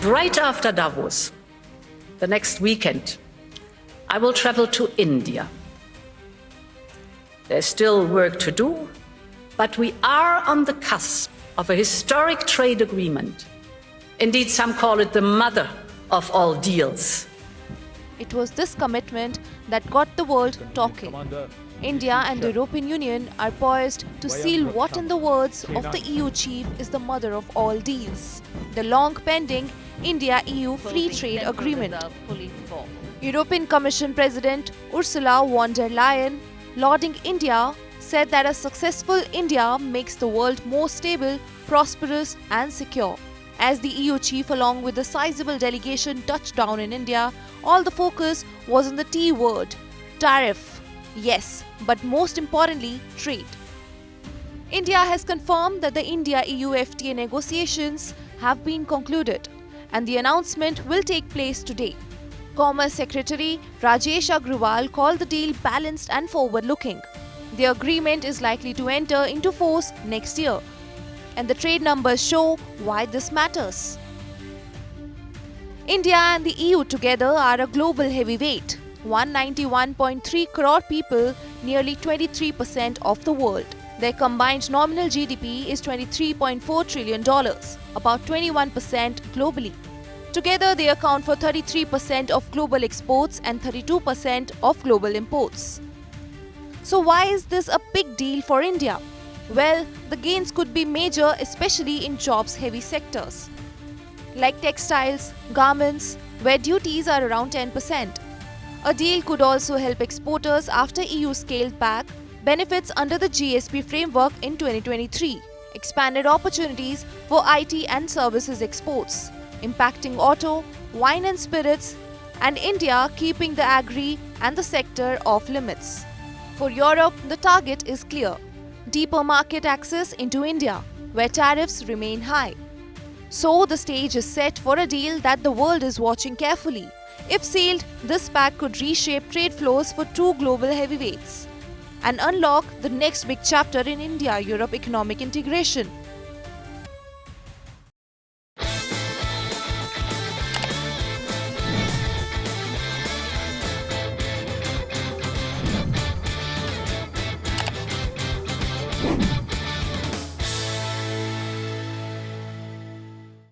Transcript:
right after Davos, the next weekend, I will travel to India. There's still work to do, but we are on the cusp of a historic trade agreement. Indeed, some call it the mother of all deals. It was this commitment that got the world talking. India and the European Union are poised to seal what, in the words of the EU chief, is the mother of all deals: the long-pending India-EU Free Trade Agreement. European Commission President Ursula von der Leyen, lauding India, said that a successful India makes the world more stable, prosperous and secure. As the EU chief, along with a sizable delegation, touched down in India, all the focus was on the T word: tariff. Yes, but most importantly, trade. India has confirmed that the India-EU FTA negotiations have been concluded, and the announcement will take place today. Commerce Secretary Rajesh Agrawal called the deal balanced and forward-looking. The agreement is likely to enter into force next year, and the trade numbers show why this matters. India and the EU together are a global heavyweight. 191.3 crore people, nearly 23% of the world. Their combined nominal GDP is $23.4 trillion, about 21% globally. Together, they account for 33% of global exports and 32% of global imports. So why is this a big deal for India? Well, the gains could be major, especially in jobs-heavy sectors, like textiles, garments, where duties are around 10%. A deal could also help exporters after EU scaled back benefits under the GSP framework in 2023, expanded opportunities for IT and services exports, impacting auto, wine and spirits, and India keeping the agri and the sector off limits. For Europe, the target is clear: deeper market access into India, where tariffs remain high. So the stage is set for a deal that the world is watching carefully. If sealed, this pact could reshape trade flows for two global heavyweights and unlock the next big chapter in India-Europe economic integration.